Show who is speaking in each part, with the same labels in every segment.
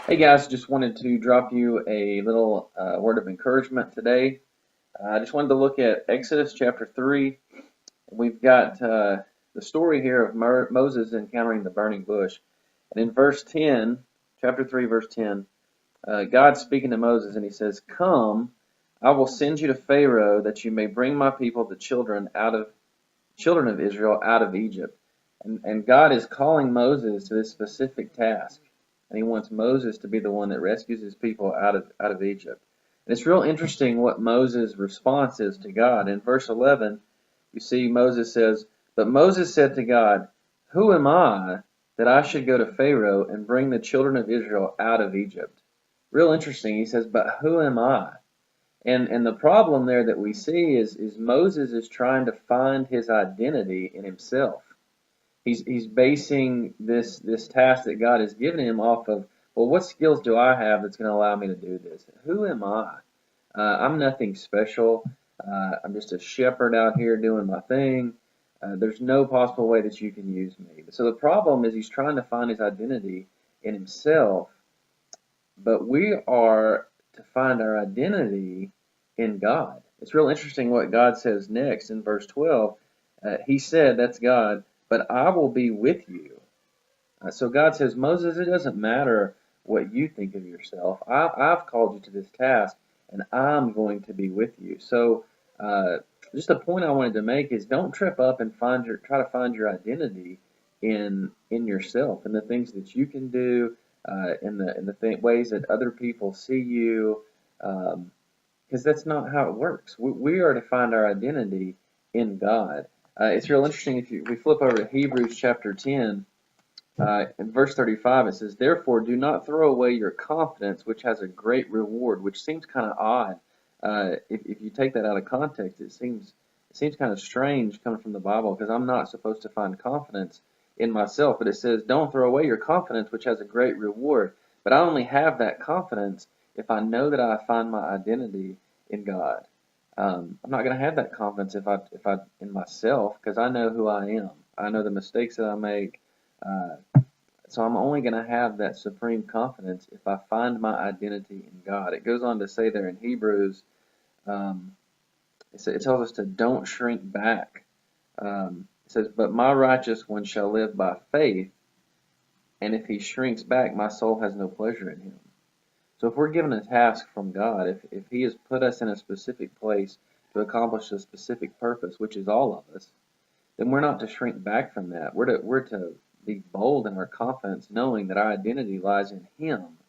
Speaker 1: Hey guys, just wanted to drop you a little word of encouragement today. I just wanted to look at Exodus chapter 3. We've got the story here of Moses encountering the burning bush. And in verse 10, chapter 3, verse 10, God's speaking to Moses and he says, "Come, I will send you to Pharaoh that you may bring my people, the children of Israel, out of Egypt." And God is calling Moses to this specific task. And he wants Moses to be the one that rescues his people out of Egypt. And it's real interesting what Moses' response is to God. In verse 11, you see Moses says, "But Moses said to God, 'Who am I that I should go to Pharaoh and bring the children of Israel out of Egypt?'" Real interesting. He says, "But who am I?" And the problem there that we see is Moses is trying to find his identity in himself. He's basing this task that God has given him off of, well, what skills do I have that's going to allow me to do this? Who am I? I'm nothing special. I'm just a shepherd out here doing my thing. There's no possible way that you can use me. So the problem is he's trying to find his identity in himself, but we are to find our identity in God. It's real interesting what God says next in verse 12. He said, that's God, "But I will be with you." So God says, "Moses, it doesn't matter what you think of yourself. I've called you to this task, and I'm going to be with you." So uh, just a point I wanted to make is don't trip up and try to find your identity in yourself, in the things that you can do, in the ways that other people see you, because that's not how it works. We are to find our identity in God. It's real interesting if we flip over to Hebrews chapter 10. In verse 35, it says, "Therefore, do not throw away your confidence, which has a great reward," which seems kind of odd. If you take that out of context, it seems kind of strange coming from the Bible because I'm not supposed to find confidence in myself. But it says, "Don't throw away your confidence, which has a great reward." But I only have that confidence if I know that I find my identity in God. I'm not going to have that confidence if I in myself because I know who I am. I know the mistakes that I make. Uh, so I'm only going to have that supreme confidence if I find my identity in God. It goes on to say there in Hebrews, um, it tells us to don't shrink back. It says, "But my righteous one shall live by faith, and if he shrinks back, my soul has no pleasure in him." So if we're given a task from God, if he has put us in a specific place to accomplish a specific purpose, which is all of us, then we're not to shrink back from that. We're to be bold in our confidence, knowing that our identity lies in Him.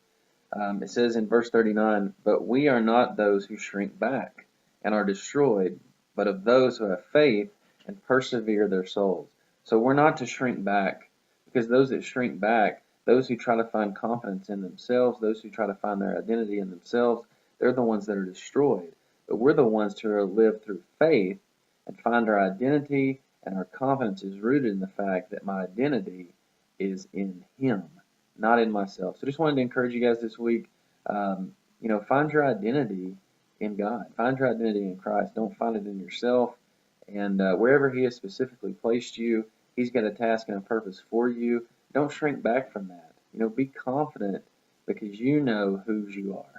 Speaker 1: It says in verse 39, "But we are not those who shrink back and are destroyed, but of those who have faith and persevere their souls." So we're not to shrink back, because those that shrink back, those who try to find confidence in themselves, those who try to find their identity in themselves, they're the ones that are destroyed. But we're the ones to live through faith and find our identity, and our confidence is rooted in the fact that my identity is in Him, not in myself. So just wanted to encourage you guys this week. Find your identity in God. Find your identity in Christ. Don't find it in yourself. And wherever He has specifically placed you, He's got a task and a purpose for you. Don't shrink back from that. Be confident because you know whose you are.